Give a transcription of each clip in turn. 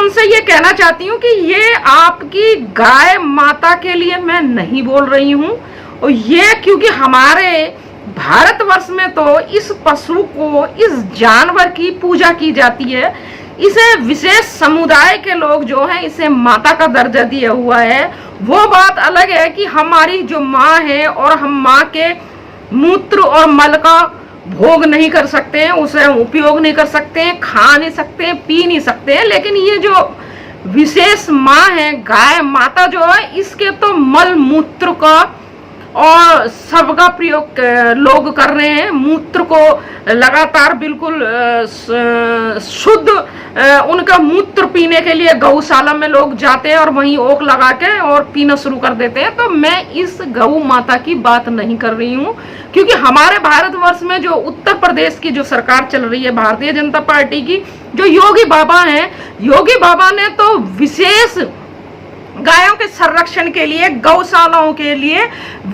उनसे ये कहना चाहती हूँ कि ये आपकी गाय माता के लिए मैं नहीं बोल रही हूँ, और ये क्योंकि हमारे भारतवर्ष में तो इस पशु को, इस जानवर की पूजा की जाती है। इसे विशेष समुदाय के लोग जो हैं इसे माता का दर्जा दिया हुआ है। वो बात अलग है कि हमारी जो माँ है और हम माँ के मूत्र और मल का भोग नहीं कर सकते हैं, उसे उपयोग नहीं कर सकते हैं, खा नहीं सकते हैं, पी नहीं सकते हैं, लेकिन ये जो विशेष माँ है, गाय माता जो है, इसके तो मल मूत्र का और सबका प्रयोग लोग कर रहे हैं। मूत्र को लगातार बिल्कुल शुद्ध उनका मूत्र पीने के लिए गौशाला में लोग जाते हैं और वहीं ओक लगा के और पीना शुरू कर देते हैं। तो मैं इस गौ माता की बात नहीं कर रही हूँ, क्योंकि हमारे भारतवर्ष में जो उत्तर प्रदेश की जो सरकार चल रही है, भारतीय जनता पार्टी की, जो योगी बाबा हैं, योगी बाबा ने तो विशेष गायों के संरक्षण के लिए, गौशालाओं के लिए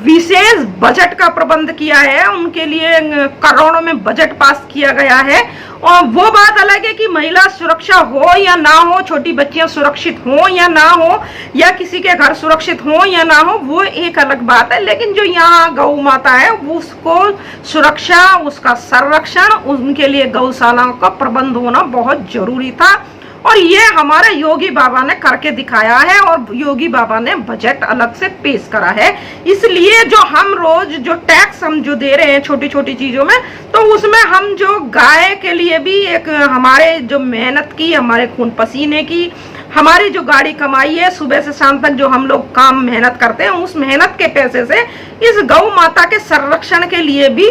विशेष बजट का प्रबंध किया है। उनके लिए करोड़ों में बजट पास किया गया है। और वो बात अलग है कि महिला सुरक्षा हो या ना हो, छोटी बच्चियां सुरक्षित हो या ना हो, या किसी के घर सुरक्षित हो या ना हो, वो एक अलग बात है। लेकिन जो यहाँ गौ माता है, उसको सुरक्षा, उसका संरक्षण, उनके लिए गौशालाओं का प्रबंध होना बहुत जरूरी था। और ये हमारे योगी बाबा ने करके दिखाया है, और योगी बाबा ने बजट अलग से पेश करा है। इसलिए जो हम रोज जो टैक्स हम जो दे रहे हैं छोटी छोटी चीजों में, तो उसमें हम जो गाय के लिए भी एक हमारे जो मेहनत की, हमारे खून पसीने की, हमारी जो गाड़ी कमाई है, सुबह से शाम तक जो हम लोग काम मेहनत करते हैं, उस मेहनत के पैसे से इस गौ माता के संरक्षण के लिए भी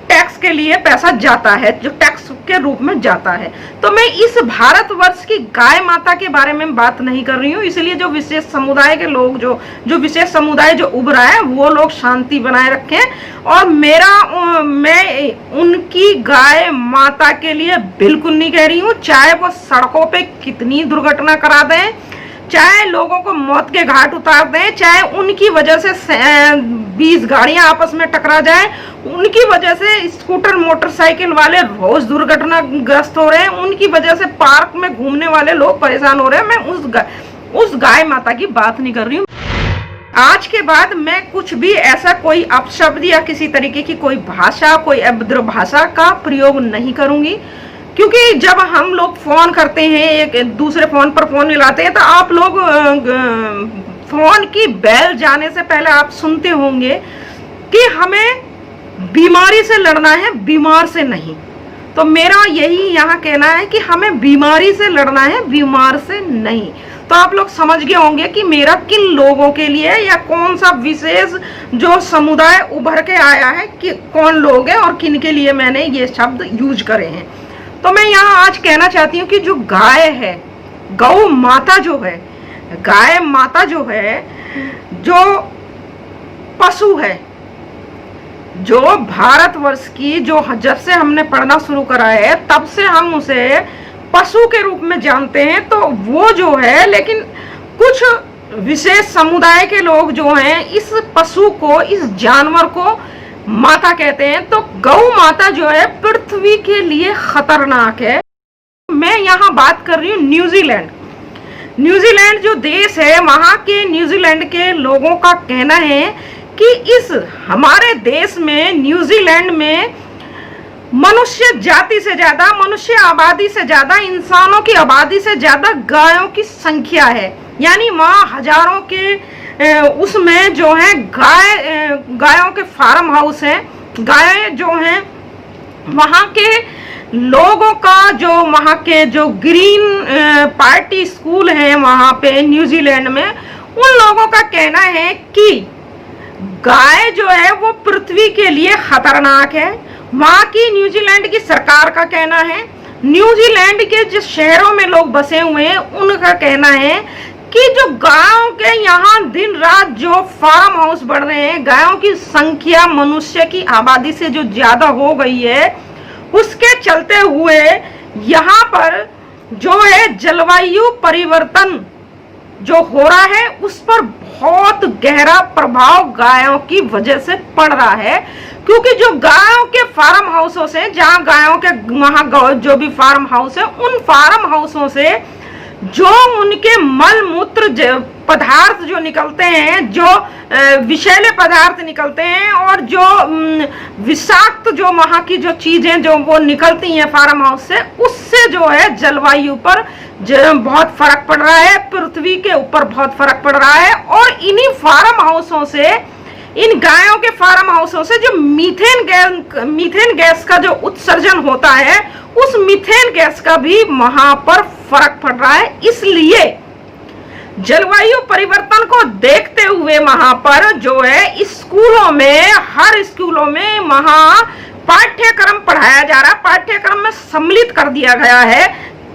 टैक्स के लिए पैसा जाता है, जो टैक्स के रूप में जाता है। तो मैं इस भारतवर्ष की गाय माता के बारे में बात नहीं कर रही हूँ। इसलिए जो विशेष समुदाय के लोग, जो विशेष समुदाय जो उभरा है, वो लोग शांति बनाए रखें। और मैं उनकी गाय माता के लिए बिल्कुल नहीं कह रही हूँ, चाहे वो सड़कों पे कितनी दुर्घटना करा दें, चाहे लोगों को मौत के घाट उतार दें, चाहे उनकी वजह से 20 गाड़ियां आपस में टकरा जाएं, उनकी वजह से स्कूटर मोटरसाइकिल वाले रोज दुर्घटनाग्रस्त हो रहे हैं, उनकी वजह से पार्क में घूमने वाले लोग परेशान हो रहे हैं। मैं उस गाय माता की बात नहीं कर रही हूँ। आज के बाद मैं कुछ भी ऐसा कोई अपशब्द या किसी तरीके की कोई भाषा, कोई अभद्र भाषा का प्रयोग नहीं करूंगी, क्योंकि जब हम लोग फोन करते हैं, एक दूसरे फोन पर फोन मिलाते हैं, तो आप लोग फोन की बेल जाने से पहले आप सुनते होंगे कि हमें बीमारी से लड़ना है, बीमार से नहीं। तो मेरा यही यहाँ कहना है कि हमें बीमारी से लड़ना है, बीमार से नहीं। तो आप लोग समझ गए होंगे कि मेरा किन लोगों के लिए या कौन सा विशेष जो समुदाय उभर के आया है, कि कौन लोग हैं और किन के लिए मैंने ये शब्द यूज करे हैं। तो मैं यहाँ आज कहना चाहती हूँ कि जो गाय है, गौ माता जो है, गाय माता जो है, जो पशु है, जो भारतवर्ष की, जो जब से हमने पढ़ना शुरू करा है तब से हम उसे पशु के रूप में जानते हैं, तो वो जो है, लेकिन कुछ विशेष समुदाय के लोग जो हैं इस पशु को, इस जानवर को माता कहते हैं। तो गौ माता जो है पृथ्वी के लिए खतरनाक है। मैं यहाँ बात कर रही हूँ न्यूजीलैंड। न्यूजीलैंड जो देश है, वहाँ के न्यूजीलैंड के लोगों का कहना है कि इस हमारे देश में, न्यूजीलैंड में मनुष्य जाति से ज्यादा, मनुष्य आबादी से ज्यादा, इंसानों की आबादी से ज्यादा गायों की संख्या है। यानी वहाँ हजारों के उसमें जो है गायों के फार्म हाउस हैं, गायें जो हैं, वहाँ के लोगों का, जो वहाँ के जो ग्रीन पार्टी स्कूल हैं वहाँ पे न्यूजीलैंड में, उन लोगों का कहना है कि गाय जो है वो पृथ्वी के लिए खतरनाक है। वहाँ की न्यूजीलैंड की सरकार का कहना है, न्यूजीलैंड के जिस शहरों में लोग बसे हुए हैं उनका कहना है कि जो गायों के यहाँ दिन रात जो फार्म हाउस बढ़ रहे हैं, गायों की संख्या मनुष्य की आबादी से जो ज्यादा हो गई है, उसके चलते हुए यहाँ पर जो है जलवायु परिवर्तन जो हो रहा है, उस पर बहुत गहरा प्रभाव गायों की वजह से पड़ रहा है। क्योंकि जो गायों के फार्म हाउसों से, जहाँ गायों के वहाँ जो भी फार्म हाउस है, उन फार्म हाउसों से जो उनके मल मूत्र पदार्थ जो निकलते हैं, जो विषैले पदार्थ निकलते हैं और जो विषाक्त जो वहां की जो चीजें जो वो निकलती हैं फार्म हाउस से, उससे जो है जलवायु पर बहुत फर्क पड़ रहा है, पृथ्वी के ऊपर बहुत फर्क पड़ रहा है। और इन्हीं फार्म हाउसों से, इन गायों के फार्म हाउसों से जो मीथेन गैस का जो उत्सर्जन होता है, उस मीथेन गैस का भी वहां पर फर्क पड़ रहा है। इसलिए जलवायु परिवर्तन को देखते हुए वहां पर जो है स्कूलों में, हर स्कूलों में वहां पाठ्यक्रम पढ़ाया जा रहा है, पाठ्यक्रम में सम्मिलित कर दिया गया है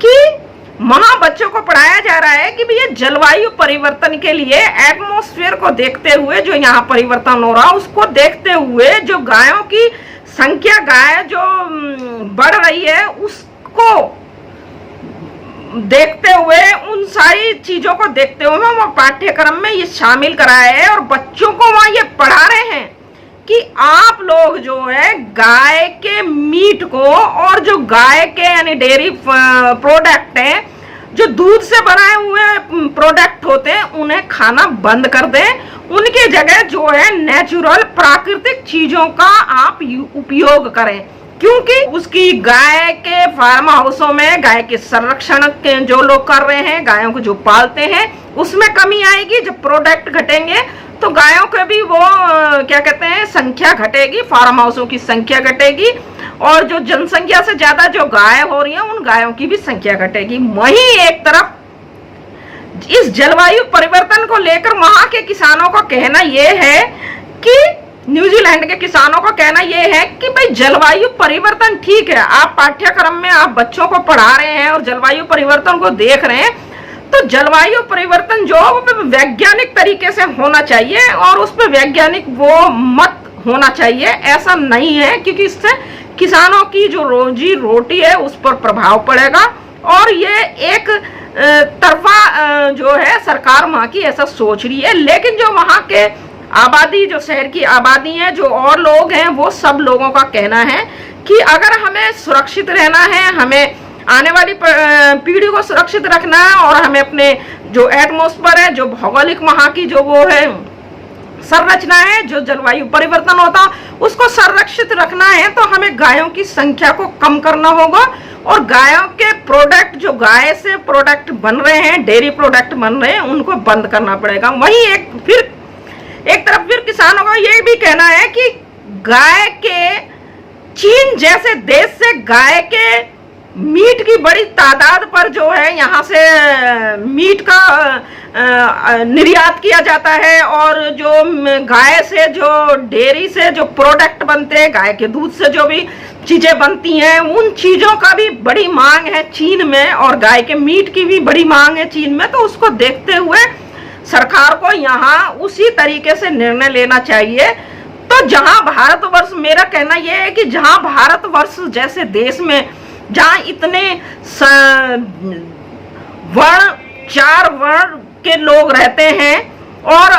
कि वहां बच्चों को पढ़ाया जा रहा है कि भैया जलवायु परिवर्तन के लिए एटमॉस्फेयर को देखते हुए जो यहाँ परिवर्तन हो रहा, उसको देखते हुए जो गायों की संख्या, गाय जो बढ़ रही है, उसको देखते हुए, उन सारी चीजों को देखते हुए वो पाठ्यक्रम में ये शामिल कराया है और बच्चों को वहां ये पढ़ा रहे हैं कि आप लोग जो है गाय के मीट को और जो गाय के यानी डेयरी प्रोडक्ट हैं, जो दूध से बनाए हुए प्रोडक्ट होते हैं, उन्हें खाना बंद कर दें। उनकी जगह जो है नेचुरल प्राकृतिक चीजों का आप उपयोग करें, क्योंकि उसकी गाय के फार्म हाउसों में गाय के संरक्षण के जो लोग कर रहे हैं, गायों को जो पालते हैं, उसमें कमी आएगी। जब प्रोडक्ट घटेंगे तो गायों के भी वो क्या कहते हैं संख्या घटेगी, फार्म हाउसों की संख्या घटेगी और जो जनसंख्या से ज्यादा जो गाय हो रही है, उन गायों की भी संख्या घटेगी। वहीं एक तरफ इस जलवायु परिवर्तन को लेकर वहां के किसानों का कहना यह है कि न्यूजीलैंड के किसानों का कहना यह है कि भाई जलवायु परिवर्तन ठीक है, आप पाठ्यक्रम में आप बच्चों को पढ़ा रहे हैं और जलवायु परिवर्तन को देख रहे हैं, तो जलवायु परिवर्तन जो वैज्ञानिक तरीके से होना चाहिए और उस पर वैज्ञानिक वो मत होना चाहिए। ऐसा नहीं है, क्योंकि इससे किसानों की जो रोजी रोटी है उस पर प्रभाव पड़ेगा और ये एक तरफा जो है सरकार वहां की ऐसा सोच रही है। लेकिन जो वहां के आबादी, जो शहर की आबादी है, जो और लोग हैं, वो सब लोगों का कहना है कि अगर हमें सुरक्षित रहना है, हमें आने वाली पीढ़ी को सुरक्षित रखना है और हमें अपने जो एटमॉस्फेयर है, जो भौगोलिक वहां की जो वो है संरचना है, जो जलवायु परिवर्तन होता उसको संरक्षित रखना है, तो हमें गायों की संख्या को कम करना होगा और गायों के प्रोडक्ट, जो गाय से प्रोडक्ट बन रहे हैं, डेयरी प्रोडक्ट बन रहे हैं, उनको बंद करना पड़ेगा। वहीं एक तरफ फिर किसानों का ये भी कहना है कि गाय के, चीन जैसे देश से गाय के मीट की बड़ी तादाद पर जो है यहाँ से मीट का निर्यात किया जाता है और जो गाय से, जो डेयरी से जो प्रोडक्ट बनते हैं, गाय के दूध से जो भी चीजें बनती हैं, उन चीजों का भी बड़ी मांग है चीन में और गाय के मीट की भी बड़ी मांग है चीन में। तो उसको देखते हुए सरकार को यहाँ उसी तरीके से निर्णय लेना चाहिए। तो जहां भारतवर्ष, मेरा कहना यह है कि जहां भारतवर्ष जैसे देश में जहां इतने वर्ण, 4 वर्ण के लोग रहते हैं और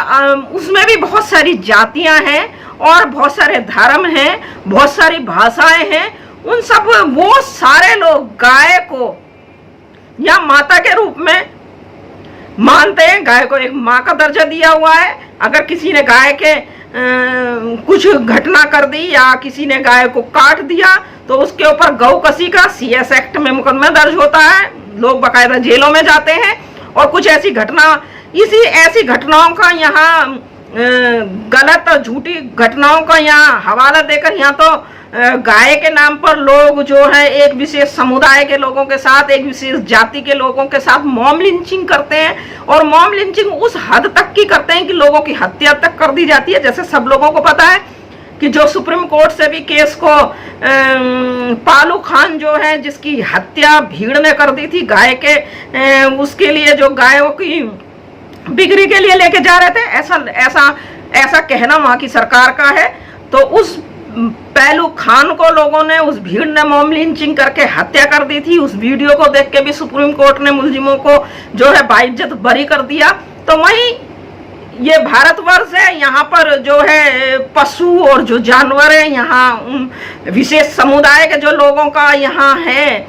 उसमें भी बहुत सारी जातियां हैं और बहुत सारे धर्म हैं, बहुत सारी भाषाएं हैं, उन सब वो सारे लोग गाय को या माता के रूप में मानते हैं। गाय को एक माँ का दर्जा दिया हुआ है। अगर किसी ने गाय के कुछ घटना कर दी या किसी ने गाय को काट दिया तो उसके ऊपर गौ कसी का CS एक्ट में मुकदमा दर्ज होता है, लोग बाकायदा जेलों में जाते हैं। और कुछ ऐसी घटनाओं का यहाँ गलत और झूठी घटनाओं का यहाँ हवाला देकर यहाँ तो गाय के नाम पर लोग जो है एक विशेष समुदाय के लोगों के साथ, एक विशेष जाति के लोगों के साथ मॉब लिंचिंग करते हैं और मॉब लिंचिंग उस हद तक की करते हैं कि लोगों की हत्या तक कर दी जाती है। जैसे सब लोगों को पता है कि जो सुप्रीम कोर्ट से भी केस को पालू खान जो है जिसकी हत्या भीड़ ने कर दी थी गाय के, उसके लिए जो गायों की बिक्री के लिए लेके जा रहे थे, ऐसा कहना वहां की सरकार का है। तो उस पहलू खान को लोगों ने, उस भीड़ ने मॉब लिंचिंग करके हत्या कर दी थी। उस वीडियो को देख के भी सुप्रीम कोर्ट ने मुलजिमों को जो है बाइज्जत बरी कर दिया। तो वहीं ये भारतवर्ष है, यहाँ पर जो है पशु और जो जानवर है, यहाँ विशेष समुदाय के जो लोगों का यहाँ है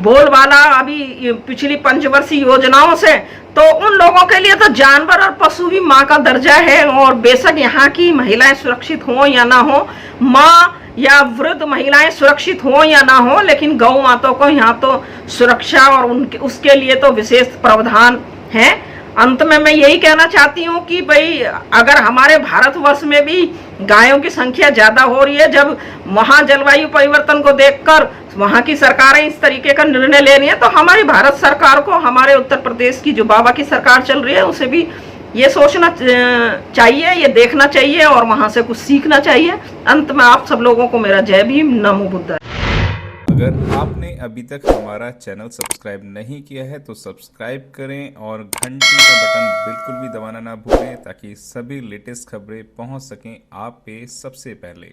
बोलबाला अभी पिछली पंचवर्षीय योजनाओं से, तो उन लोगों के लिए तो जानवर और पशु भी माँ का दर्जा है। और बेशक यहाँ की महिलाएं सुरक्षित हो या ना हो, माँ या वृद्ध महिलाएं सुरक्षित हो या ना हो, लेकिन गौ माताओं को यहाँ तो सुरक्षा और उनके उसके लिए तो विशेष प्रावधान है। अंत में मैं यही कहना चाहती हूँ कि भाई अगर हमारे भारतवर्ष में भी गायों की संख्या ज्यादा हो रही है, जब वहाँ जलवायु परिवर्तन को देखकर वहाँ की सरकारें इस तरीके का निर्णय ले रही है, तो हमारी भारत सरकार को, हमारे उत्तर प्रदेश की जो बाबा की सरकार चल रही है, उसे भी ये सोचना चाहिए, ये देखना चाहिए और वहाँ से कुछ सीखना चाहिए। अंत में आप सब लोगों को मेरा जय भीम, नमो बुद्धाय। अगर आपने अभी तक हमारा चैनल सब्सक्राइब नहीं किया है तो सब्सक्राइब करें और घंटी का बटन बिल्कुल भी दबाना ना भूलें, ताकि सभी लेटेस्ट खबरें पहुंच सकें आप पे सबसे पहले।